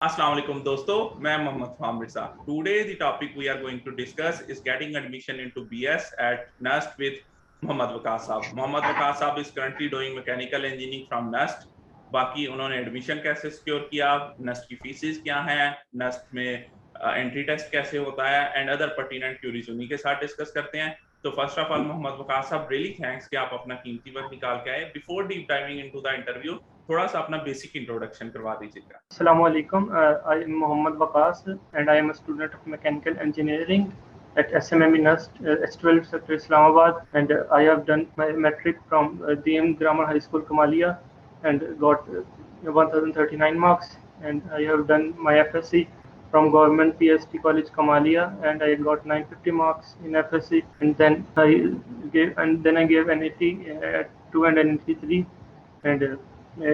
Assalamu alaikum दोस्तों, मैं Mohammad फहम Mirza. Today the topic we are going to discuss is getting admission into BS at NUST with Mohammad Waqas साहब। मोहम्मद वकास साहब is currently doing mechanical engineering from NUST। बाकी उन्होंने admission कैसे secure किया, NUST की faeces क्या हैं, NUST में एंट्री टेस्ट कैसे होता है एंड अदर पर्टिनेंट क्यूरीज उन्हीं के साथ डिस्कस करते हैं। तो first of all Mohammad Waqas साहब, रियली थैंक्स कि आप अपना कीमती वक्त निकाल के आए। Before deep diving into the interview, थोड़ा सा अपना बेसिक इंट्रोडक्शन करवा दीजिएगा। Assalamu alaikum. I am Mohammad Waqas and I am a student of mechanical engineering at SMME NUST H12 sector Islamabad, and I have done my metric from DM Grammar High School Kamalia and got 1039 marks, and I have done my FSC from Government PST College Kamalia and I got 950 marks in FSC, and then I gave NAT 2 and NAT 3, and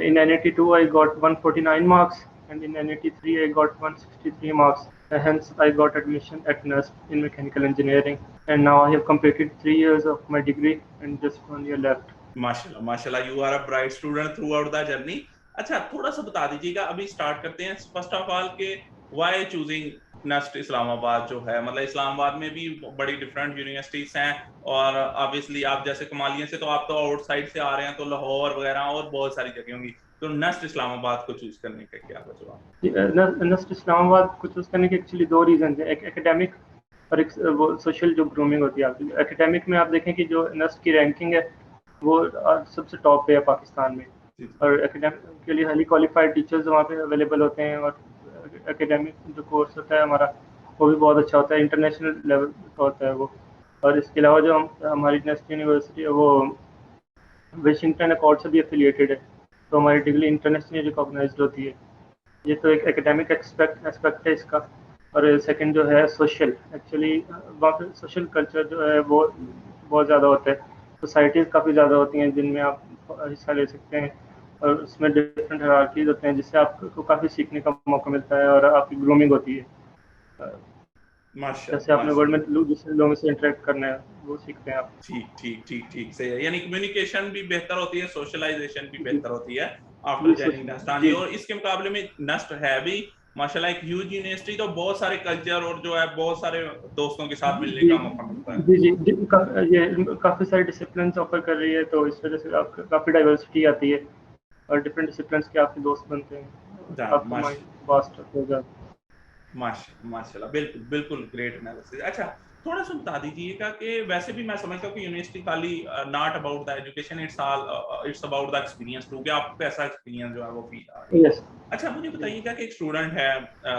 in NAT 2 I got 149 marks, and in NAT 3 I got 163 marks. Hence I got admission at NUST in mechanical engineering, and now I have completed 3 years of my degree and just 1 year left. माशाल्लाह माशाल्लाह, you are a bright student throughout the journey. अच्छा, थोड़ा सा बता दीजिएगा, अभी start करते हैं फर्स्ट ऑफ ऑल के व्हाई चूजिंग नस्ट इस्लामाबाद जो है, मतलब इस्लामाबाद में भी बड़ी डिफरेंट यूनिवर्सिटीज हैं और ऑब्वियसली आप जैसे कमालिया से तो आप तो आउटसाइड से आ रहे हैं, तो लाहौर वगैरह और बहुत सारी जगह होंगी, तो नस्ट इस्लामाबाद को चूज करने का क्या वजह? नस्ट इस्लामाबाद को चूज करने के एक्चुअली 2 रीजन है, एक एकेडमिक और एक वो सोशल जो ग्रूमिंग होती है आपकी। एकेडमिक में आप देखें कि जो नस्ट की रैंकिंग है वो सबसे टॉप पे है पाकिस्तान में, और एकेडमिक के लिए हाईली क्वालिफाइड टीचर्स वहाँ पे अवेलेबल होते हैं, और एकेडमिक जो कोर्स होता है हमारा वो भी बहुत अच्छा होता है, इंटरनेशनल लेवल का होता है वो। और इसके अलावा जो हमारी नेस्ट यूनिवर्सिटी है वो वाशिंगटन अकॉर्ड से भी एफिलिएटेड है, तो हमारी डिग्री इंटरनेशनली रिकॉग्नाइज्ड होती है। ये तो एक एकेडमिक एस्पेक्ट है इसका। और सेकंड जो है सोशल, एक्चुअली वहाँ पे सोशल कल्चर जो है वो बहुत ज़्यादा होता है, सोसाइटीज़ काफ़ी ज़्यादा होती हैं जिनमें आप हिस्सा ले सकते हैं, और उसमें डिफरेंट हायरार्कीज होते हैं जिससे आपको काफ़ी सीखने का मौका मिलता है और आपकी ग्रूमिंग होती है। जैसे आपने वर्ल्ड में दूसरे लोगों से इंटरेक्ट करना है वो सीखते हैं आप। ठीक ठीक ठीक ठीक सही है, यानी कम्युनिकेशन भी बेहतर होती है, सोशलाइजेशन भी बेहतर होती है आफ्टर जॉइनिंग नस्ट। और इसके मुकाबले में नस्ट है भी माशाल्लाह एक ह्यूज यूनिवर्सिटी, तो बहुत सारे कल्चर और जो है बहुत सारे दोस्तों के साथ मिलने का मौका मिलता है। जी, ये काफ़ी सारे डिसिप्लिन ऑफर कर रही है, तो इस वजह से आप काफ़ी डाइवर्सिटी आती है और डिफरेंट डिसिप्लिन के आपके दोस्त बनते हैं, आपका माइंड वास्ट हो जाता है। माशाल्लाह, बिल्कुल बिल्कुल ग्रेट एनालिसिस। अच्छा, थोड़ा सा बता दीजिएगा कि वैसे भी मैं समझता हूँ कि यूनिवर्सिटी खाली not about the education, it's about the experience too, कि आपको कैसा एक्सपीरियंस जो है वो फील आ रहा है। Yes. अच्छा, मुझे बताइएगा कि एक स्टूडेंट है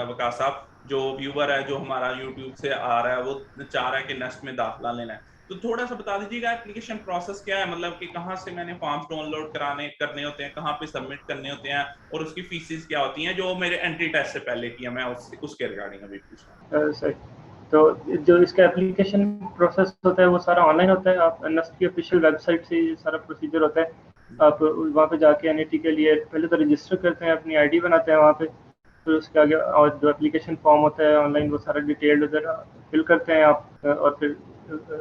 वकास साहब, जो व्यूवर है जो हमारा यूट्यूब से आ रहा है, वो चाह रहा है कि नस्ट में दाखिला लेना है, तो थोड़ा सा बता दीजिएगा एप्लीकेशन प्रोसेस क्या है, मतलब कि कहाँ से मैंने फॉर्म्स डाउनलोड करने होते हैं, कहाँ पे सबमिट करने होते हैं, और उसकी फीसिस क्या होती हैं, जो मेरे एंट्री टेस्ट से पहले किया मैं उसके रिगार्डिंग अभी पूछ रहा हूँ। तो जो इसका एप्लीकेशन प्रोसेस होता है वो सारा ऑनलाइन होता है। आप नस्ट की ऑफिशियल वेबसाइट से ये सारा प्रोसीजर होता है। आप वहाँ पे जाके एनईटी के लिए पहले तो रजिस्टर करते हैं, अपनी आईडी बनाते हैं वहाँ पे, फिर उसके आगे और जो एप्लीकेशन फॉर्म होता है ऑनलाइन वो सारा डिटेल्ड उधर फिल करते हैं आप, और फिर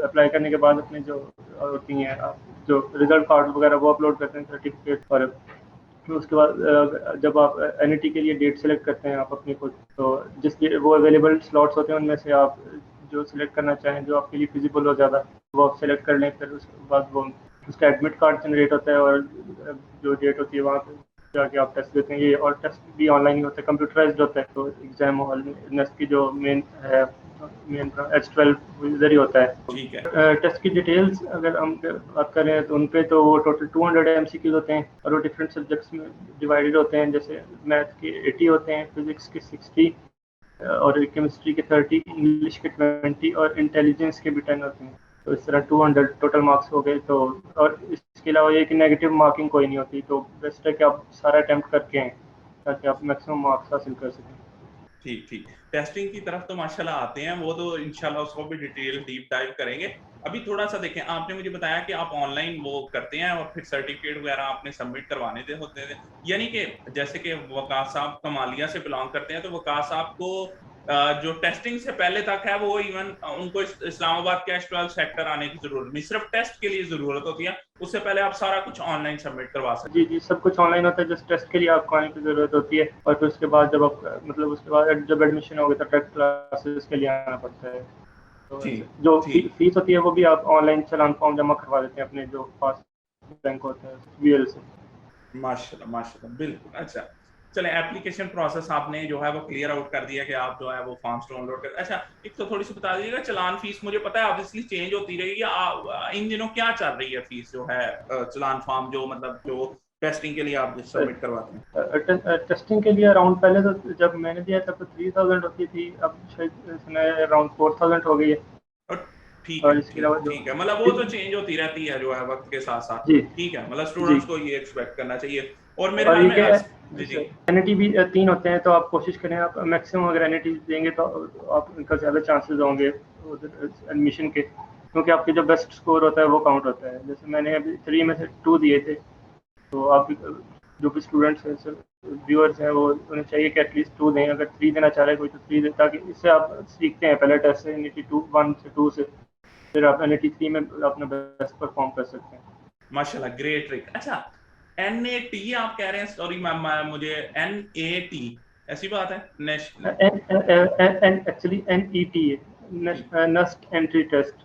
अप्लाई करने के बाद अपने जो होती हैं जो रिजल्ट कार्ड वगैरह वो अपलोड करते हैं, सर्टिफिकेट। और फिर उसके बाद जब आप एनईटी के लिए डेट सेलेक्ट करते हैं आप अपनी खुद, तो जिसके वो अवेलेबल स्लॉट्स होते हैं उनमें से आप जो सिलेक्ट करना चाहें, जो आपके लिए फिजिबल हो ज़्यादा, वो आप सेलेक्ट कर लें। फिर उसके बाद वो उसका एडमिट कार्ड जनरेट होता है, और जो डेट होती है वहाँ पे जाके आप टेस्ट देते हैं। ये और टेस्ट भी ऑनलाइन ही होता है, कंप्यूटराइज्ड होता है, तो एग्जाम हॉल में नेस्ट की जो मेन H12 इधर ही होता है। ठीक है। टेस्ट की डिटेल्स अगर हम बात करें तो उन पे तो वो टोटल 200 MCQs होते हैं, और वो डिफरेंट सब्जेक्ट्स में डिवाइडेड होते हैं। जैसे मैथ के 80 होते हैं, फिजिक्स के 60, और केमिस्ट्री के 30, इंग्लिश के 20 और इंटेलिजेंस के भी 10 होते हैं। तो इस तरह 200 टोटल मार्क्स हो गए। तो और इसके अलावा ये कि नेगेटिव मार्किंग कोई नहीं होती, तो बेस्ट है कि आप सारा अटैम्प्ट करके आएँ ताकि आप मैक्सिमम मार्क्स हासिल कर सकें। ठीक ठीक, टेस्टिंग की तरफ तो माशाल्लाह आते हैं, वो तो इंशाल्लाह उसको भी डिटेल डीप डाइव करेंगे। अभी थोड़ा सा देखें, आपने मुझे बताया कि आप ऑनलाइन वो करते हैं और फिर सर्टिफिकेट वगैरह आपने सबमिट करवाने दे होते हैं, यानी कि जैसे कि वकास साहब कमालिया से बिलोंग करते हैं, तो वकास साहब को जो टेस्टिंग से पहले तक है वो इवन उनको इस्लामाबाद कैश 12 सेक्टर आने की जरूरत नहीं, सिर्फ टेस्ट के लिए जरूरत होती है, उससे पहले आप सारा कुछ ऑनलाइन सबमिट करवा सकते हैं। जी सब कुछ ऑनलाइन होता है, जस्ट टेस्ट के लिए आपको आने की जरूरत होती है, और फिर उसके बाद जब आप मतलब उसके बाद जब एडमिशन हो गया तो टेस्ट क्लासेस के लिए आना पड़ता है। तो जो फीस होती है वो भी आप ऑनलाइन चालान फॉर्म जमा करवा देते हैं अपने जो पास बैंक होते हैं वीएल से। माशाल्लाह माशाल्लाह, बिल्कुल। अच्छा चले, एप्लीकेशन प्रोसेस आपने जो है वो क्लियर आउट कर दिया कि आप जो है वो फॉर्म्स डाउनलोड कर। अच्छा एक तो थोड़ी सी बता दीजिएगा, चलान फीस मुझे पता है ऑब्वियसली चेंज होती रहेगी, इन दिनों क्या चल रही है फीस जो है चलान फॉर्म जो मतलब जो टेस्टिंग के लिए आप सबमिट करवाते हैं? टेस्टिंग के लिए अराउंड पहले तो जब मैंने दिया तब तो 3000 होती थी, अब शायद अराउंड 4000 हो गई है। ठीक है ठीक है, मतलब वो तो चेंज होती रहती है जो है वक्त के साथ साथ। ठीक है, मतलब स्टूडेंट्स को ये एक्सपेक्ट करना चाहिए। और मेरे ख्याल में जी एनईटी भी 3 होते हैं, तो आप कोशिश करें आप मैक्सिमम अगर एनईटी देंगे तो आप उनका ज़्यादा चांसेस होंगे एडमिशन के, क्योंकि आपके जो बेस्ट स्कोर होता है वो काउंट होता है। जैसे मैंने अभी 3 में से 2 दिए थे, तो आप जो भी स्टूडेंट्स हैं व्यूअर्स हैं वो उन्हें चाहिए कि एटलीस्ट 2 दें, अगर 3 देना चाह रहे हैं कोई तो 3 दें, ताकि इससे आप सीखते हैं पहले टेस्ट से एनईटी 1 से 2 से, फिर आप एनईटी 3 में अपना बेस्ट परफॉर्म कर सकते हैं। माशाल्लाह, ग्रेट ट्रिक। अच्छा NAT आप कह रहे हैं, सॉरी मैम मुझे NAT ऐसी बात है? एक्चुअली NET है, नेस्ट एंट्री टेस्ट।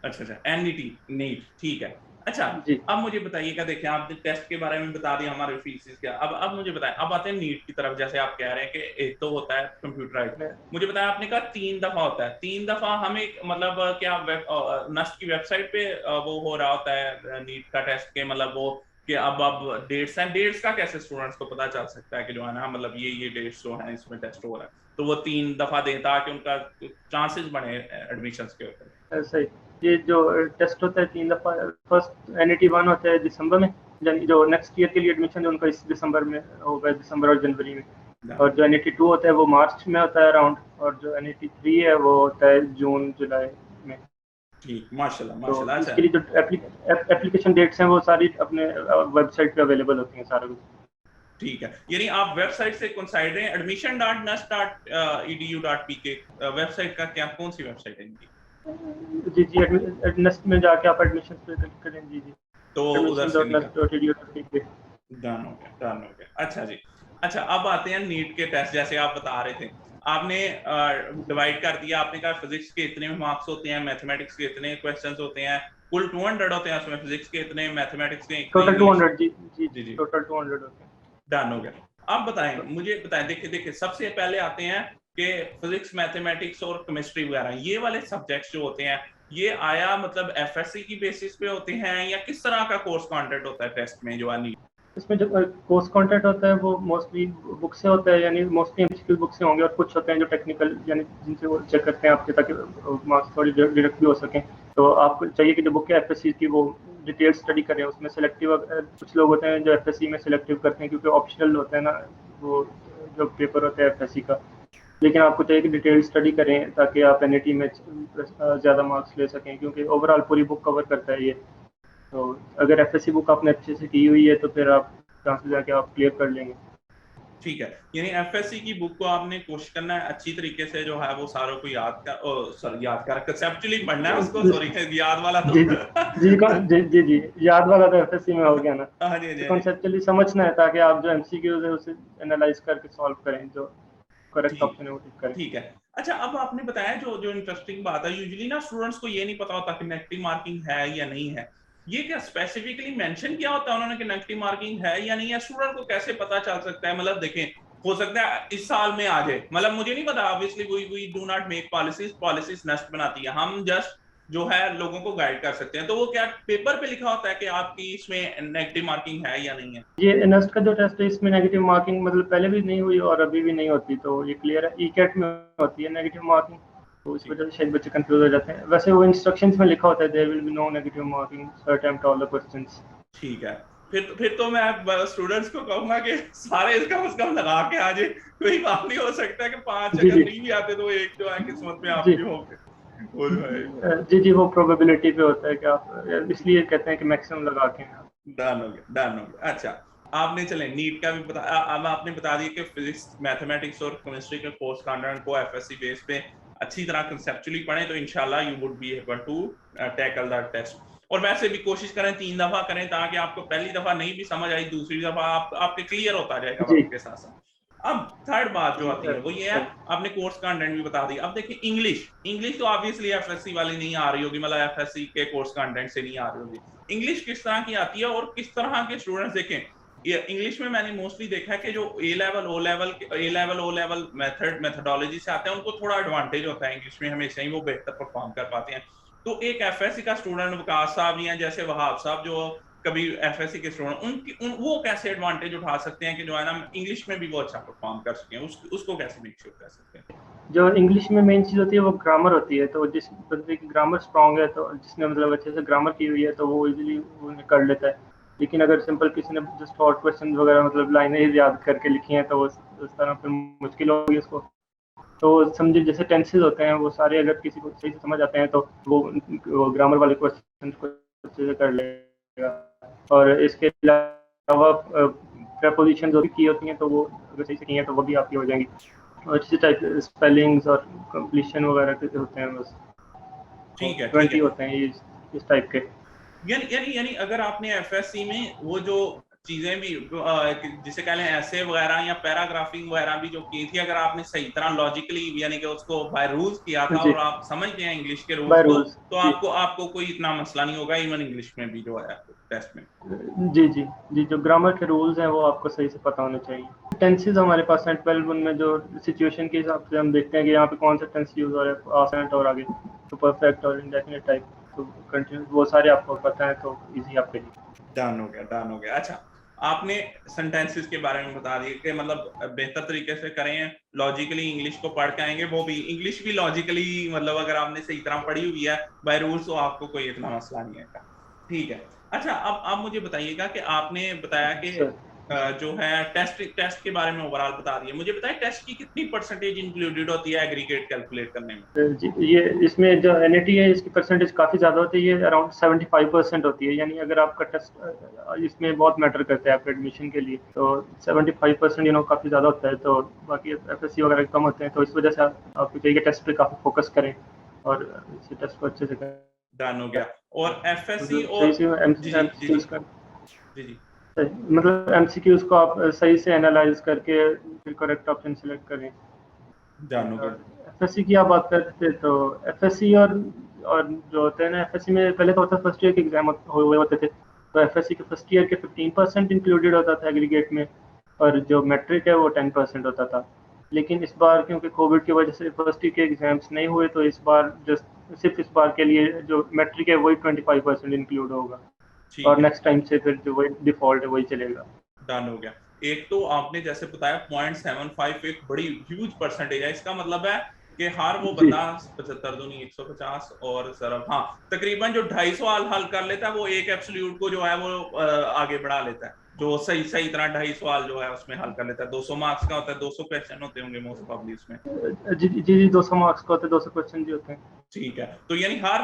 अच्छा NET नीट, ठीक है। अच्छा अब मुझे बताइएगा, देखिए आपने टेस्ट के बारे में बता दिया हमारे फीस क्या, अब मुझे बताएं, अब आते हैं नीट की तरफ। जैसे आप कह रहे हैं कि एक तो होता है कंप्यूटराइज, मुझे बताया आपने कहा 3 दफा होता है, 3 दफा हमें मतलब क्या नस्ट की वेबसाइट पे वो हो रहा होता है नीट का टेस्ट के, मतलब वो कि अब डेट्स हैं, डेट्स का कैसे स्टूडेंट्स को पता चल सकता है कि जो है ना मतलब ये डेट्स जो हैं इसमें टेस्ट हो रहा है, तो वो 3 दफा दें ताकि उनका चांसेस बढ़े एडमिशन के ऊपर? ऐसा ही ये जो टेस्ट होता है 3 दफा, फर्स्ट NET 1 होता है दिसंबर में, यानी जो नेक्स्ट ईयर के लिए एडमिशन उनका इस दिसंबर में होगा, दिसंबर और जनवरी में, और जो NET 2 होता है वो मार्च में होता है अराउंड, और जो NET 3 है वो होता है जून जुलाई में। ठीक, माशाल्लाह माशाल्लाह। तो इसके लिए जो एप्लीकेशन डेट्स हैं वो सारी अपने वेबसाइट पे अवेलेबल होती हैं सारा कुछ। ठीक है, यानी आप वेबसाइट से कौन-साइड हैं? admission.nust.edu.pk वेबसाइट का क्या, कौन सी वेबसाइट है इनकी? जी नस्ट में जाके आप एडमिशन पे क्लिक करें। जी तो उधर से admission.nust.edu.pk डन हो गया। अच्छा जी, अच्छा अब आते हैं नीट के टेस्ट। जैसे आप बता रहे थे, आपने डिवाइड कर दिया, आपने कहा फिजिक्स के इतने मार्क्स होते हैं, मैथमेटिक्स के इतने क्वेश्चंस होते हैं, कुल 200 होते हैं उसमें, फिजिक्स के इतने, मैथमेटिक्स के टोटल 200। जी टोटल 200 होते हैं। डन हो गया। आप बताएं, मुझे बताएं, देखिए सबसे पहले आते हैं कि फिजिक्स, मैथमेटिक्स और केमिस्ट्री वगैरह ये वाले सब्जेक्ट्स जो होते हैं, ये आया मतलब FSC की बेसिस पे होते हैं या किस तरह का कोर्स कंटेंट होता है टेस्ट में जो है? इसमें जो कोर्स कंटेंट होता है वो मोस्टली बुक से होता है, यानी मोस्टली MCQ बुक से होंगे, और कुछ होते हैं जो टेक्निकल, यानी जिनसे वो चेक करते हैं आपके, ताकि मार्क्स थोड़ी डायरेक्ट भी हो सकें। तो आपको चाहिए कि जो बुक है FSC की वो डिटेल स्टडी करें, उसमें सेलेक्टिव कुछ लोग होते हैं जो FSC में सेलेक्टिव करते हैं, क्योंकि ऑप्शनल होता है ना वो जो पेपर होता है FSC का, लेकिन आपको चाहिए कि डिटेल स्टडी करें ताकि आप NET में ज़्यादा मार्क्स ले सकें, क्योंकि ओवरऑल पूरी बुक कवर करता है ये। तो अगर FSC बुक आपने अच्छे से की हुई है तो फिर आप चांसेस है कि आप क्लियर कर लेंगे। ठीक है, यानी FSC की बुक को आपने कोशिश करना है अच्छी तरीके से जो है वो सारों को याद कर कंसेप्चुअली पढ़ना है उसको, सॉरी याद वाला तो जी याद वाला तो FSC में हो गया ना। हाँ जी कंसेप्चुअली समझना है ताकि आप जो MCQs है उसे एनालाइज करके सॉल्व करें, जो करेक्ट ऑप्शन है वो टिक करें। ठीक है। अच्छा अब आपने बताया जो इंटरेस्टिंग बात है, यूजुअली ना स्टूडेंट्स को ये नहीं पता होता कि नेगेटिव मार्किंग है या नहीं है, ये क्या स्पेसिफिकली मेंशन किया होता है उन्होंने कि नेगेटिव मार्किंग है या नहीं है? स्टूडेंट को कैसे पता चल सकता है? मतलब देखें, हो सकता है इस साल में आ जाए, मतलब मुझे नहीं पता, obviously we do not make policies NUST बनाती है, हम जस्ट जो है लोगों को गाइड कर सकते हैं। तो वो क्या पेपर पे लिखा होता है कि आपकी इसमें नेगेटिव मार्किंग है या नहीं है? ये नस्ट का जो टेस्ट है इसमें नेगेटिव मार्किंग मतलब पहले भी नहीं हुई और अभी भी नहीं होती, तो ये क्लियर है। ECAT में होती है नेगेटिव मार्किंग, तो इस वजह से शायद बच्चे कंफ्यूज हो जाते हैं। वैसे वो इंस्ट्रक्शंस में लिखा होता है there will be no negative marking sir attempt all the questions. ठीक है, फिर तो मैं स्टूडेंट्स को कहूंगा कि सारे कम से कम लगा के आ जाए, कोई बात नहीं हो सकता है कि 5 अगर नहीं भी आते तो एक जो है किस्मत में आपकी हो जाए। जी वो प्रोबेबिलिटी पे होता है कि आप, इसलिए कहते हैं कि मैक्सिमम लगा के। डन हो गया। अच्छा आपने चले नीट का भी बता, अब आपने बता दिया कि फिजिक्स, मैथमेटिक्स और केमिस्ट्री के कोर्स कंटेंट को एफएससी बेस पे अच्छी तरह कंसेप्चुअली पढ़ें तो इंशाल्लाह you would be able to tackle that test. और वैसे भी कोशिश करें 3 दफा करें, ताकि आपको पहली दफा नहीं भी समझ आई, दूसरी दफा आपके क्लियर होता जाएगा जी वक्त के साथ साथ। अब थर्ड बात जो जी आती है वो ये है, आपने कोर्स कंटेंट भी बता दिया। अब देखिए इंग्लिश, इंग्लिश तो ऑब्वियसली एफएससी वाली नहीं आ रही होगी, मतलब एफएससी के कोर्स कंटेंट से नहीं आ रही होगी। इंग्लिश किस तरह की आती है और किस तरह के स्टूडेंट्स देखें, ये इंग्लिश में मैंने मोस्टली देखा है कि जो ए लेवल ओ लेवल मेथडोलॉजी से आते हैं उनको थोड़ा एडवांटेज होता है इंग्लिश में, हमेशा ही वो बेहतर परफॉर्म कर पाते हैं। तो एक एफएससी का स्टूडेंट वकास साहब या जैसे वहाब साहब जो कभी एफएससी के स्टूडेंट वो कैसे एडवांटेज उठा सकते हैं कि जो है ना इंग्लिश में भी वो अच्छा परफॉर्म कर सकें, उसको कैसे मेक श्योर कर सकते हैं? जो इंग्लिश में मेन चीज़ होती है वो ग्रामर होती है। तो जिस बंदे की ग्रामर स्ट्रांग है, तो जिसने मतलब अच्छे से ग्रामर की हुई है, तो वो इजीली वो कर लेता है। लेकिन अगर सिंपल किसी ने जस्ट शॉर्ट क्वेश्चन वगैरह मतलब लाइनें ही याद करके लिखी हैं, तो वो उस तरह फिर मुश्किल होगी उसको। तो समझिए जैसे टेंसेस होते हैं वो सारे अगर किसी को सही से समझ आते हैं, तो वो ग्रामर वाले क्वेश्चन को अच्छे से कर लेगा। और इसके अलावा प्रेपोजिशन जो भी की होती हैं, तो वो अगर सही से की हैं तो वो भी आपकी हो जाएंगी। और इसी टाइप स्पेलिंग्स और कंप्लीशन वगैरह के होते हैं, बस ठीक है, ठीक 20 है। होते हैं ये इस टाइप के। यानी अगर आपने एफएससी में वो जो चीजें भी जिसे कह लें ऐसे वगैरह या पैराग्राफिंग वगैरह भी जो की थी, अगर आपने सही तरह लॉजिकली यानी कि उसको बाय रूल्स किया था जी, और आप समझ गए हैं इंग्लिश के रूल्स बाय को, रूल्स। तो जी आपको कोई इतना मसला नहीं होगा इवन इंग्लिश में भी जो है टेस्ट में। जी जी जी, जो ग्रामर के रूल्स हैं वो आपको सही से पता होने चाहिए। टेंसेस हमारे पास हैं 12, उनमें जो सिचुएशन के हिसाब से हम देखते हैं कि यहाँ पे कौन सा टेंस यूज हो रहा है, पास्ट और आगे तो परफेक्ट और इंडेफिनिट टाइप, तो कंटिन्यूस, वो सारे आपको पता है तो इजी आपके लिए। डन हो गया, डन हो गया। अच्छा, आपने सेंटेंसेस के बारे में बता दिए कि मतलब बेहतर तरीके से करें, लॉजिकली इंग्लिश को पढ़ के आएंगे, वो भी इंग्लिश भी लॉजिकली, मतलब अगर आपने सही तरह पढ़ी हुई है बाय रूल्स तो आपको कोई इतना मसला नहीं आएगा। ठीक है। अच्छा, अब आप मुझे बताइएगा कि आपने बताया कि सर जो है टेस्ट के बारे में ओवरऑल बता दिए, मुझे बताइए टेस्ट की कितनी परसेंटेज इंक्लूडेड होती है एग्रीगेट कैलकुलेट करने में? जी, ये इसमें जो एनईटी है इसकी परसेंटेज काफ़ी ज़्यादा होती है, ये अराउंड 75% होती है। यानी अगर आपका टेस्ट इसमें बहुत मैटर करता है आपके एडमिशन के लिए, तो 75% काफ़ी ज़्यादा होता है। तो बाकी एफएससी वगैरह कम होते हैं, तो इस वजह से आपको चाहिए कि टेस्ट पे काफ़ी फोकस करें और इस टेस्ट को अच्छे से करें। डन हो गया। और एफएससी मतलब और सही से जी जी जी एमसीक्यूज जी का, जी जी मतलब एमसीक्यूज को आप सही से एनालाइज करके फिर करेक्ट ऑप्शन सेलेक्ट करें। डन हो गया। एफएससी की आप बात करते थे, तो एफएससी और जो होते हैं ना, एफएससी में पहले तो होता फर्स्ट ईयर के एग्जाम हुए होते थे, तो एफएससी के फर्स्ट ईयर के 15% इंक्लूडेड होता था एग्रीगेट में, और जो मैट्रिक है वो 10% होता था। लेकिन इस बार क्योंकि कोविड की वजह से फर्स्ट ईयर के एग्जाम्स नहीं हुए, तो इस बार जस्ट सिर्फ इस बार के लिए जो मैट्रिक है वही 25% इंक्लूड होगा, ठीक और है। नेक्स्ट टाइम से फिर जो वही डिफॉल्ट है वही चलेगा। डन हो गया। एक तो आपने जैसे बताया 0.75 एक बड़ी ह्यूज परसेंटेज है, इसका मतलब है कि हर वो जी बंदा 75 दूनी 150 और सिर्फ हाँ तकरीबन जो 250 सवाल हल कर लेता है वो एक एब्सोल्यूट को जो है वो आगे बढ़ा लेता है, जो सही सही तरह 250 सवाल जो है उसमें हल कर लेता है। 200 मार्क्स का होता है, 200 क्वेश्चन होते होंगे मोस्ट प्रॉब्ली उसमें। जी जी जी, 200 मार्क्स का होता है, 200 क्वेश्चन भी होते हैं। ठीक है, तो यानी हर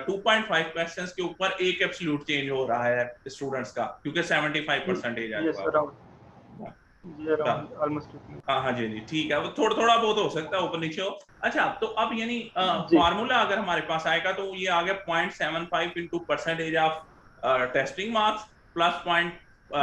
2.5 क्वेश्चंस के ऊपर एक एब्सोल्यूट चेंज हो रहा है स्टूडेंट्स का, क्योंकि 75% है जो यस है। अराउंड, जी डन। Around almost. हाँ हाँ जी जी, ठीक है, वो थोड़ा थोड़ा बहुत हो सकता है ऊपर नीचे हो। अच्छा, तो अब यानी जी फार्मूला अगर हमारे पास आएगा तो ये आ गया 0.75 into percentage of testing marks plus point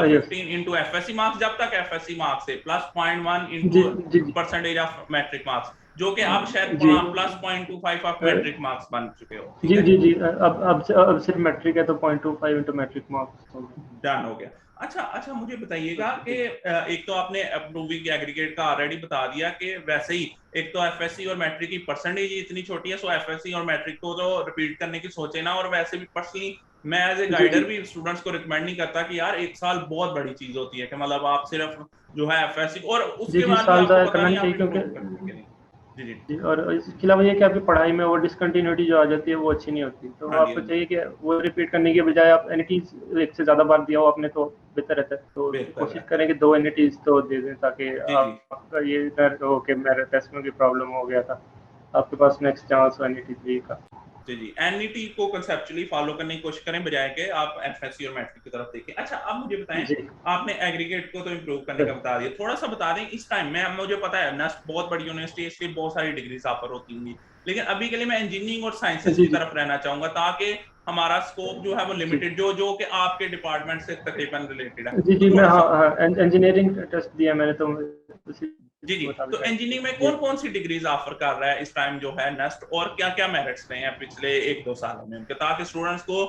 yes 15 into FSC marks, जब तक एफएससी मार्क्स है, प्लस 0.1 जी इंटू जी जी परसेंटेज ऑफ मैट्रिक मार्क्स, जो कि अब शायद जी plus 0.25 of a, matric marks बन चुके हो, ठीक जी है? जी जी, अब सिर्फ मैट्रिक है तो 0.25 इंटू मैट्रिक मार्क्स होगा। डन हो गया। अच्छा अच्छा, मुझे बताइएगा कि जी एक तो आपने अप्रूविंग एग्रीगेट का ऑलरेडी बता दिया कि वैसे ही एक तो एफएससी और मैट्रिक की परसेंटेज इतनी छोटी है, सो एफएससी और मैट्रिक को तो रिपीट करने की सोचे ना। और वैसे भी पर्सनली मैं एज ए जी गाइडर जी भी स्टूडेंट्स को रिकमेंड नहीं करता कि यार एक साल बहुत बड़ी चीज होती है कि मतलब आप सिर्फ जो है एफएससी और जी उसके जी, बाद भी साल आपको ज़ाया पता करना नहीं नहीं आप चाहिए, क्योंकि इम्प्रूव करेंगे कि नहीं। जी जी जी, और इसके अलावा ये कि आपकी पढ़ाई में वो डिसकंटिन्यूटी जो आ जाती है वो अच्छी नहीं होती। तो हाँ जी आपको हाँ जी, चाहिए कि वो रिपीट करने के बजाय आप एनईटीज एक से ज़्यादा बार दिया हो आपने तो बेहतर रहता है। तो बेहतर कोशिश रहता है। करें कि 2 एनईटीज तो दे दें, ताकि जी जी आपका ये ना हो कि मेरे टेस्ट में कोई प्रॉब्लम हो गया था, आपके पास नेक्स्ट चांस हो एनईटी 3 का। जी जी, एनईटी को कंसेप्चुअली फॉलो करने की कोशिश करें बजाय के आप एफएससी और मैट्रिक की तरफ देखें। अच्छा, अब मुझे बताएं, आपने एग्रीगेट को तो इम्प्रूव करने का बता दिया, थोड़ा सा बता दें इस टाइम में, मुझे पता है नस्ट बहुत बड़ी यूनिवर्सिटी है, इसलिए बहुत सारी डिग्रीज ऑफर होती होंगी, लेकिन अभी के लिए मैं इंजीनियरिंग और साइंसेस की तरफ रहना चाहूंगा ताकि हमारा स्कोप जो है वो लिमिटेड, जो कि आपके डिपार्टमेंट से तकरीबन रिलेटेड है। जी, मैं इंजीनियरिंग टेस्ट दिया मैंने, तो जी जी, तो इंजीनियरिंग में कौन कौन सी डिग्रीज ऑफर कर रहा है इस टाइम जो है नस्ट, और क्या क्या मेरिट्स रहे हैं पिछले 1-2 सालों में उनके, ताकि स्टूडेंट्स को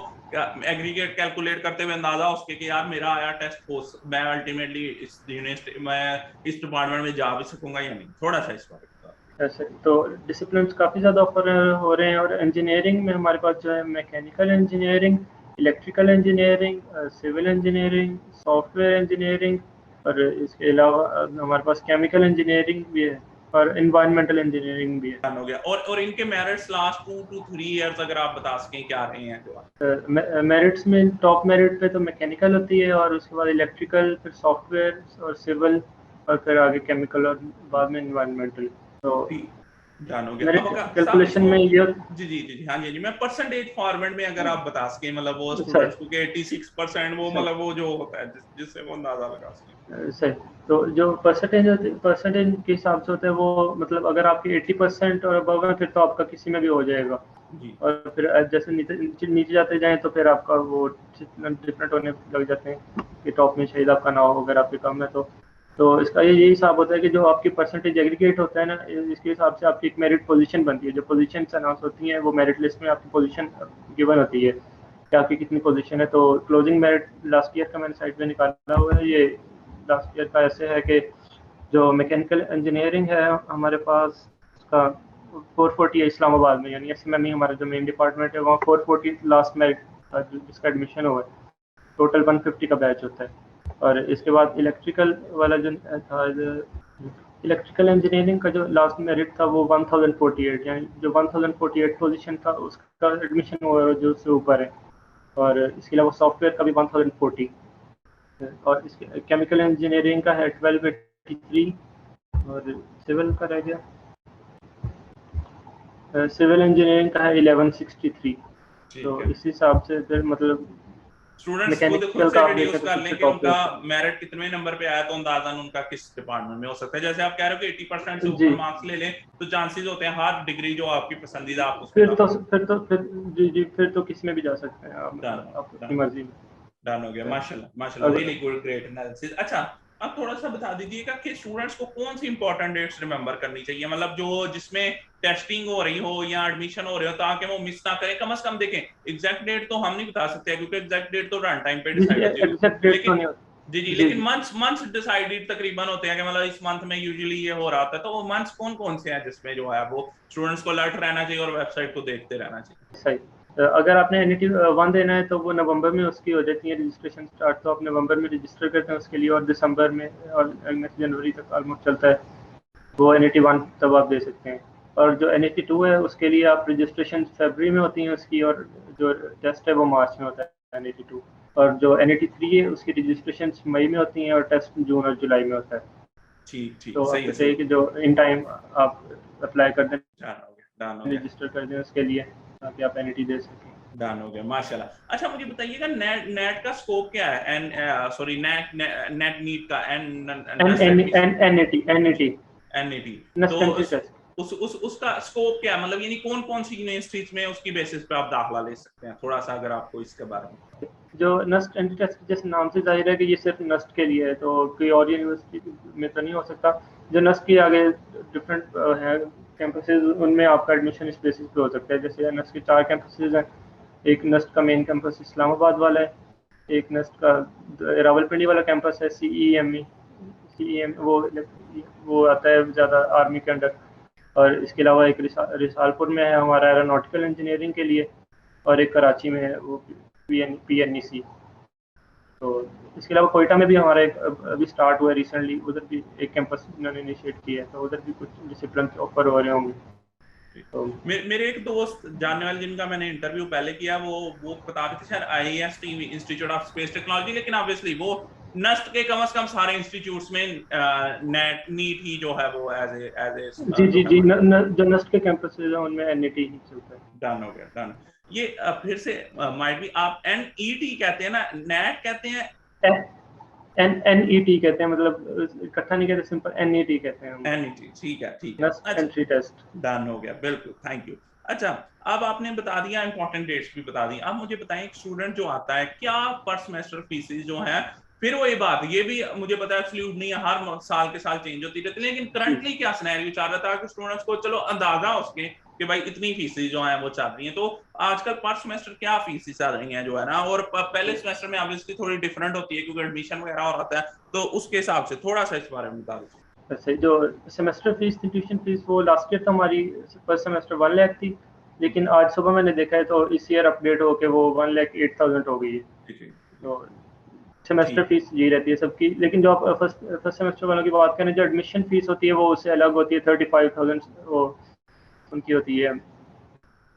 एग्रीगेट कैलकुलेट करते हुए अंदाजा उसके कि यार मेरा आया टेस्ट हो, मैं अल्टीमेटली इस यूनिवर्सिटी में इस डिपार्टमेंट में जा भी सकूंगा या नहीं, थोड़ा सा इस बारे में। ऐसे तो डिसिप्लिन काफ़ी ज़्यादा ऑफर हो रहे हैं, और इंजीनियरिंग में हमारे पास जो है mechanical engineering, electrical engineering, civil engineering, software engineering, और इसके अलावा हमारे पास केमिकल इंजीनियरिंग भी है और इन्वायरमेंटल इंजीनियरिंग भी है। हो गया, और इनके मेरिट्स लास्ट 2 to 3 इयर्स अगर आप बता सकें क्या रहे हैं? मेरिट्स में टॉप मेरिट पे तो मैकेनिकल होती है, और उसके बाद इलेक्ट्रिकल, फिर सॉफ्टवेयर और सिविल, और फिर आगे केमिकल, और बाद में इन्वायरमेंटल। तो डन हो गया। अब कैलकुलेशन में ये जी जी जी हाँ जी, मैं परसेंटेज फॉर्मेट में अगर आप बता सकें, मतलब वो स्टूडेंट्स को 86% वो, मतलब वो जो होता है जिससे वो अंदाजा लगा सकें। सही, तो जो परसेंटेज के हिसाब से होता है वो, मतलब अगर आपके 80% और अबव है फिर तो आपका किसी में भी हो जाएगा जी। और फिर जैसे नीचे जाते जाएं तो फिर आपका वो डिफरेंट होने लग जाते हैं कि टॉप में शायद आपका ना हो अगर आपके कम है तो इसका यही हिसाब होता है कि जो आपकी परसेंटेज एग्रीगेट होता है ना, इसके हिसाब से आपकी एक मेरिट पोजीशन बनती है। जो पोजीशन अनाउंस होती हैं वो मेरिट लिस्ट में आपकी पोजीशन गिवन होती है कि आपकी कितनी पोजीशन है। तो क्लोजिंग मेरिट लास्ट ईयर का मैंने साइट पे निकाला हुआ है, ये लास्ट ईयर का ऐसे है कि जो मैकेनिकल इंजीनियरिंग है हमारे पास उसका 440 है इस्लामाबाद में, यानी एसएमएमई हमारा जो मेन डिपार्टमेंट है वहाँ 440 लास्ट मेरिट जिसका एडमिशन हुआ है। टोटल 150 का बैच होता है। और इसके बाद इलेक्ट्रिकल वाला जो था, इलेक्ट्रिकल इंजीनियरिंग का जो लास्ट मेरिट था वो 1048, यानी जो 1048 पोजीशन था उसका एडमिशन हुआ है जो उससे ऊपर है। और इसके अलावा सॉफ्टवेयर का भी 1040, और इसके केमिकल इंजीनियरिंग का है 1283, और सिविल का रह गया, सिविल इंजीनियरिंग का है 1163। तो इस हिसाब से फिर मतलब स्टूडेंट्स खुद से रिड्यूस कर लें कि उनका मेरिट कितने नंबर पे आया तो अंदाजन उनका किस डिपार्टमेंट में हो सकता है। जैसे आप कह रहे हो कि 80% से ऊपर मार्क्स ले लें तो चांसेस होते हैं हर डिग्री जो आपकी पसंदीदा आप फिर तो किसी में भी जा सकते हैं आप अपनी मर्जी में। डन हो गया, माशाल्लाह रियली गुड, ग्रेट एनालिसिस। अच्छा, अब थोड़ा सा बता दीजिएगा कि स्टूडेंट्स को कौन सी इंपॉर्टेंट डेट्स रिमेंबर करनी चाहिए, मतलब जो जिसमें टेस्टिंग हो रही हो या एडमिशन हो रही हो, ताकि वो मिस ना करें। कम से कम देखें, एग्जैक्ट डेट तो हम नहीं बता सकते क्योंकि एग्जैक्ट डेट तो रन टाइम पे डिसाइड होती है, लेकिन जी लेकिन मंथ्स डिसाइडेड तकरीबन होते हैं कि मतलब इस मंथ में यूजुअली ये हो रहा होता है। तो वो मंथ्स कौन कौन से हैं जिसमें जो है वो स्टूडेंट्स को अलर्ट रहना चाहिए और वेबसाइट को देखते रहना चाहिए? सही, अगर आपने एनईटी 1 देना है तो वो नवंबर में उसकी हो जाती है रजिस्ट्रेशन स्टार्ट, तो आप नवंबर में रजिस्टर करते हैं उसके लिए, और दिसंबर में और नेक्स्ट जनवरी तक ऑलमोस्ट चलता है वो एनईटी 1, तब आप दे सकते हैं। और जो एनईटी 2 है उसके लिए आप रजिस्ट्रेशन फरवरी में होती है उसकी, और जो टेस्ट है वो मार्च में होता है एनईटी 2। और जो एनईटी 3 है उसकी रजिस्ट्रेशन मई में होती है और टेस्ट जून और जुलाई में होता है। ठीक तो आपको चाहिए कि जो इन टाइम आप अप्लाई कर दें, रजिस्टर कर दें उसके लिए ताकि आप एनईटी दे सकें। डन हो गया, माशाल्लाह। अच्छा, मुझे बताइएगा नेट का स्कोप क्या है? सॉरी नेट नीट का एनईटी तो उसका स्कोप क्या है, मतलब यानी कौन सी यूनिवर्सिटीज में उसकी बेसिस पे आप दाखिला ले सकते हैं? थोड़ा सा अगर आपको इसके बारे में। जो नस्ट एंटी टेस्ट जैसे नाम से जाहिर है कि ये सिर्फ नस्ट के लिए है, तो कोई और यूनिवर्सिटी में तो नहीं हो सकता। जो नस्ट के आगे डिफरेंट है कैंपसेस, उनमें आपका एडमिशन इस बेसिस पे हो सकता है। जैसे नस्ट के 4 कैंपसेस हैं, एक नस्ट का मेन कैंपस इस्लामाबाद वाला है, एक नस्ट का रावलपिंडी वाला कैंपस है, CEM वो आता है ज़्यादा आर्मी के अंडर। और इसके अलावा एक रिसालपुर में है हमारा एरोनॉटिकल इंजीनियरिंग के लिए, और एक कराची में है वो PNEC। तो इसके अलावा कोयटा में भी हमारा एक अभी स्टार्ट हुआ है रिसेंटली, उधर भी एक कैंपस उन्होंने इनिशिएट किया है, तो उधर भी कुछ डिसिप्लिन ऑफर हो रहे होंगे। तो मेरे एक दोस्त जानने वाले जिनका मैंने इंटरव्यू पहले किया, वो बता रहे थे शायद IIST institute of space technology, लेकिन ऑब्वियसली वो नस्ट के कम से कम सारे इंस्टीट्यूट्स में नेट नीट ही जो है वो एज ए जी जी जी जो नस्ट के कैंपस है उनमें एनईटी ही चलता है। डन हो गया, डन। ये फिर से माइट भी आप एनईटी कहते हैं ना, नेट कहते हैं? एनईटी कहते हैं, मतलब इकट्ठा नहीं कहते, सिंपल एनईटी कहते हैं। एनईटी, ठीक है ठीक है। Nernst entry test. डन हो गया, बिल्कुल, थैंक यू। अच्छा, अब आपने बता दिया, इंपॉर्टेंट डेट्स भी बता दी। अब मुझे बताएं, एक स्टूडेंट जो आता है, क्या पर सेमेस्टर फीसेस जो है, फिर वो ये भी मुझे पता है एब्सोल्यूट नहीं है, हर साल के साल चेंज होती रहती है, लेकिन करंटली क्या सिनेरियो चल रहा था कि स्टूडेंट्स को चलो अंदाजा उसके कि भाई इतनी फीसेस जो है वो चल रही हैं, तो आजकल पर सेमेस्टर क्या फीसेस चल रही हैं जो है ना, और पहले सेमेस्टर में ऑब्वियसली थोड़ी डिफरेंट होती है क्योंकि एडमिशन वगैरह हो रहा है, तो उसके हिसाब से थोड़ा सा इस बारे में बता दीजिए। वैसे जो सेमेस्टर फीस थी, ट्यूशन फीस, वो लास्ट ईयर तो हमारी पर सेमेस्टर 1 लाख थी, लेकिन आज सुबह मैंने देखा है तो इस ईयर अपडेट हो के वो 1,08,000 हो गई है। तो सेमेस्टर फीस यही रहती है सबकी, लेकिन जो आप फर्स्ट सेमेस्टर वालों की बात करें, जो एडमिशन फीस होती है वो उससे अलग होती है, 35,000 वो उनकी होती है,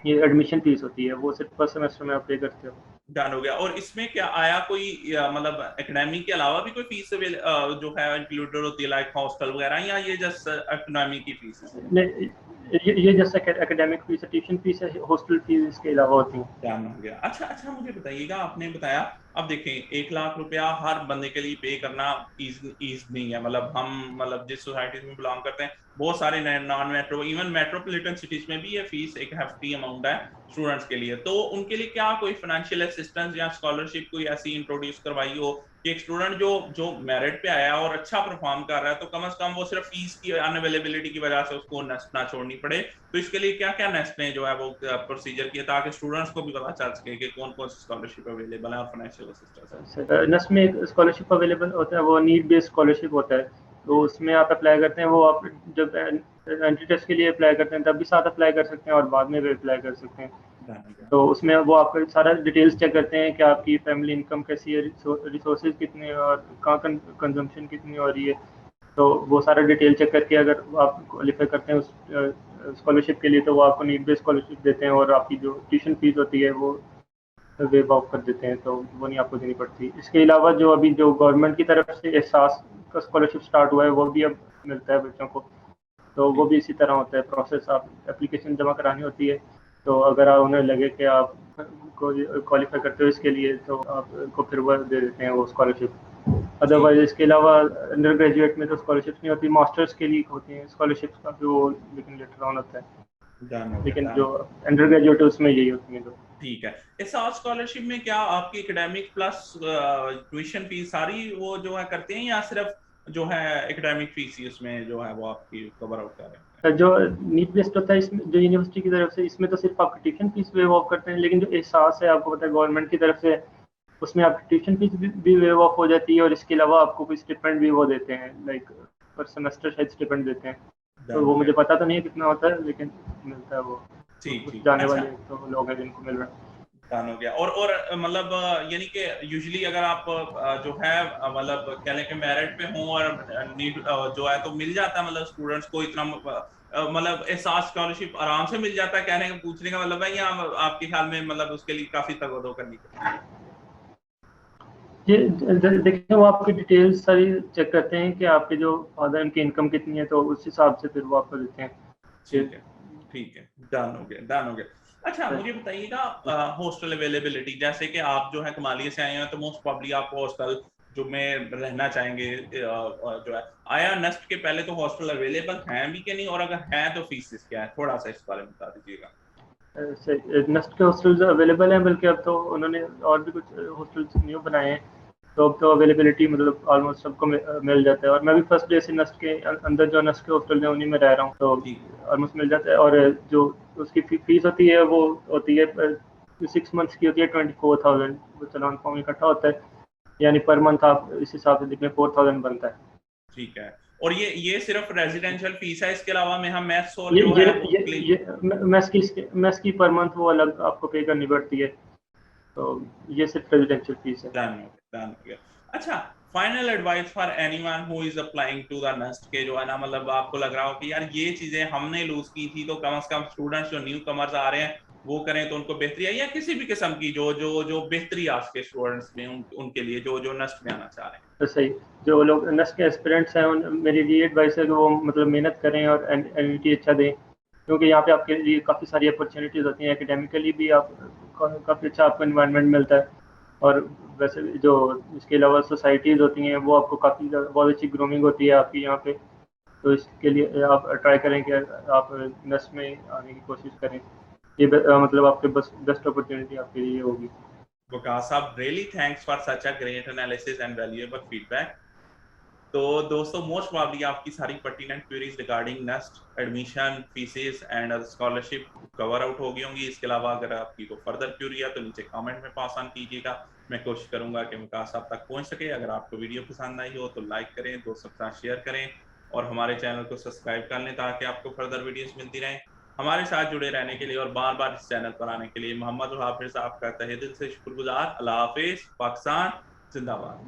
ये एडमिशन फीस होती है, वो सिर्फ फर्स्ट सेमेस्टर में आप पे करते हो। डन हो गया। और इसमें क्या आया कोई मतलब एकेडमिक के अलावा भी कोई फीस जो है इंक्लूडेड होती है, लाइक हॉस्टल वगैरह, या ये जस्ट एकेडमिक की फीस है? ये जस्ट एकेडमिक फीस है, ट्यूशन फीस है, हॉस्टल फीस इसके अलावा होती है। डन हो गया। अच्छा अच्छा, मुझे बताइएगा, आपने बताया, अब देखें 1,00,000 रुपया हर बंदे के लिए पे करना ईज नहीं है, मतलब हम मतलब जिस सोसाइटी में बिलोंग करते हैं, बहुत सारे non metro, even metropolitan cities में भी ये फीस एक hefty अमाउंट है स्टूडेंट्स के लिए, तो उनके लिए क्या कोई फाइनेंशियल असिस्टेंस या स्कॉलरशिप कोई ऐसी इंट्रोड्यूस करवाई हो कि एक स्टूडेंट जो मेरिट पे आया और अच्छा परफॉर्म कर रहा है, तो कम से कम वो सिर्फ फीस की अनअवेलेबिलिटी की वजह से उसको नेस्ट ना छोड़नी पड़े, तो इसके लिए क्या क्या नेस्ट ने जो है वो प्रोसीजर किया ताकि स्टूडेंट्स को भी पता चल सके कि कौन कौन सी स्कॉलरशिप अवेलेबल है और फाइनेंशियल असिस्टेंस? नेस्ट में एक स्कॉलरशिप अवेलेबल होता है, वो नीड बेस्ड स्कॉलरशिप होता है, तो उसमें आप अप्लाई करते हैं, वो आप जब एंट्री टेस्ट के लिए अप्लाई करते हैं तब भी साथ अप्लाई कर सकते हैं और बाद में भी अप्लाई कर सकते हैं। तो उसमें वो आपका सारा डिटेल्स चेक करते हैं कि आपकी फैमिली इनकम कैसी है, रिसोर्सेज कितने हैं और कहाँ कंजम्पशन कितनी हो रही है, तो वो सारा डिटेल चेक करके अगर आप क्वालिफाई करते हैं उस स्कॉलरशिप के लिए, तो वो आपको नीड बेस्ड स्कॉलरशिप देते हैं और आपकी जो ट्यूशन फीस होती है वो वेव ऑफ कर देते हैं, तो वो नहीं आपको देनी पड़ती। इसके अलावा जो अभी जो गवर्नमेंट की तरफ से एहसास का स्कॉलरशिप स्टार्ट हुआ है, वो भी अब मिलता है बच्चों को, तो वो भी इसी तरह होता है प्रोसेस। आप एप्लीकेशन जमा करानी होती है, तो अगर आप उन्हें लगे कि आप क्वालिफाई करते हो इसके लिए, तो आपको फिर वो दे देते हैं वो स्कॉलरशिप। अदरवाइज इसके अलावा अंडर ग्रेजुएट में तो स्कॉलरशिप नहीं होती, मास्टर्स के लिए होती हैं स्कॉलरशिप का भी वो, लेकिन लेटर ऑन होता है, लेकिन जो अंडर ग्रेजुएट है उसमें यही होती है। ठीक है। इस स्कॉलरशिप में क्या आपकी एकेडमिक प्लस ट्यूशन फीस सारी वो जो है करते हैं, या सिर्फ जो है एकेडमिक फीस ही उसमें जो है वो आपकी कवर आउट कर रहे हैं? जो नीड बेस्ड होता है इसमें, जो यूनिवर्सिटी की तरफ से, इसमें तो सिर्फ आपकी ट्यूशन फीस वेव ऑफ करते हैं, लेकिन जो एहसास है आपको पता है गवर्नमेंट की तरफ से, उसमें आपकी ट्यूशन फीस भी वेव ऑफ हो जाती है और इसके अलावा आपको कोई स्टिपेंड भी वो देते हैं, लाइक पर सेमेस्टर शायद स्टिपेंड देते हैं, तो वो मुझे पता तो नहीं है कितना होता है, लेकिन मिलता है वो। ठीक जाने वाले तो लोग हैं जिनको मिल रहा है। डन हो गया। और मतलब यानी कि यूजुअली अगर आप जो है मतलब कह लें कि मेरिट पे हो और नीड जो है तो मिल जाता है, मतलब स्टूडेंट्स को इतना मतलब एहसास स्कॉलरशिप आराम से मिल जाता है, कहने का पूछने का मतलब है, या आपके ख्याल में मतलब उसके लिए काफी तगदो करनी पड़ती है? ये देखिए, वो आपकी डिटेल्स सारी चेक करते हैं कि आपके जो फादर की इनकम कितनी है, तो उस हिसाब से फिर वो आपको देते हैं। ठीक है ठीक है, डन हो गया डन हो गया। अच्छा, मुझे बताइएगा हॉस्टल अवेलेबिलिटी, जैसे कि आप जो है कमालिया से आए हैं, तो मोस्ट प्रॉब्ली आप हॉस्टल जो में रहना चाहेंगे जो है, आया नेस्ट के पहले तो हॉस्टल अवेलेबल हैं भी कि नहीं, और अगर हैं तो फीसेस क्या है, थोड़ा सा इस बारे में बता दीजिएगा। नेस्ट के हॉस्टल्स अवेलेबल हैं, बल्कि अब तो उन्होंने और भी कुछ हॉस्टल्स न्यू बनाए हैं, तो अब तो अवेलेबिलिटी मतलब ऑलमोस्ट सबको मिल जाता है, और मैं भी फर्स्ट डे से नेस्ट के अंदर जो नेस्ट के हॉस्टल है उन्हीं में रह रहा हूँ, तो ऑलमोस्ट मिल जाता है। और जो उसकी फीस होती है वो होती है 6 मंथ्स की होती है 24,000, वो चलान फॉर्म इकट्ठा होता है, यानी पर मंथ आप इस हिसाब से देखने 4,000 बनता है। ठीक है। और ये सिर्फ रेजिडेंशियल फीस है, इसके अलावा में हम मैथ्स और ये जो है मैथ्स की पर मंथ वो अलग आपको पे करनी पड़ती है, तो ये सिर्फ रेजिडेंशियल फीस है। डन हो गया। अच्छा, final advice for anyone who is applying to the NUST के जो है ना, मतलब आपको लग रहा हो कि यार ये चीजें हमने लूज की थी, तो कम से कम स्टूडेंट्स जो न्यू कमर्स आ रहे हैं वो करें तो उनको बेहतरी है, या किसी भी किस्म की जो बेहतरी आज के स्टूडेंट्स में उनके लिए जो नस्ट में आना चाह रहे हैं? तो सही, जो लोग नस्ट के एस्पिरेंट्स हैं मेरी ये एडवाइस है कि वो मतलब मेहनत करें और एनईटी अच्छा दें, क्योंकि यहाँ पे आपके लिए काफ़ी सारी अपॉर्चुनिटीज़ होती हैं। एकेडमिकली भी आप काफ़ी अच्छा आपको इन्वायरमेंट मिलता है, और वैसे भी जो इसके अलावा सोसाइटीज़ होती हैं वो आपको काफ़ी बहुत अच्छी ग्रूमिंग होती है आपकी यहाँ पे। तो इसके लिए आप ट्राई करें कि आप नस्ट में आने की कोशिश करें। ये मतलब आपके बस बेस्ट अपॉर्चुनिटी आपके लिए होगी। Vikas साहब, really thanks for such a great analysis and valuable feedback. तो दोस्तों, मोस्ट प्रॉब्ली आपकी सारी pertinent queries regarding nest admission, faeces and scholarship cover out हो गई होंगी। इसके अलावा अगर आपकी कोई फर्दर क्वेरी है तो नीचे कमेंट में पास ऑन कीजिएगा। मैं कोशिश करूंगा कि विकास साहब तक पहुंच सके। अगर आपको वीडियो पसंद आई हो तो लाइक करें, दोस्तों के साथ शेयर करें और हमारे चैनल को सब्सक्राइब कर लें ताकि आपको फर्दर वीडियोस मिलती रहें। हमारे साथ जुड़े रहने के लिए और बार बार इस चैनल पर आने के लिए मोहम्मद हाफिज साहब का तहे दिल से शुक्रगुजार। अल्लाह हाफिज। पाकिस्तान जिंदाबाद।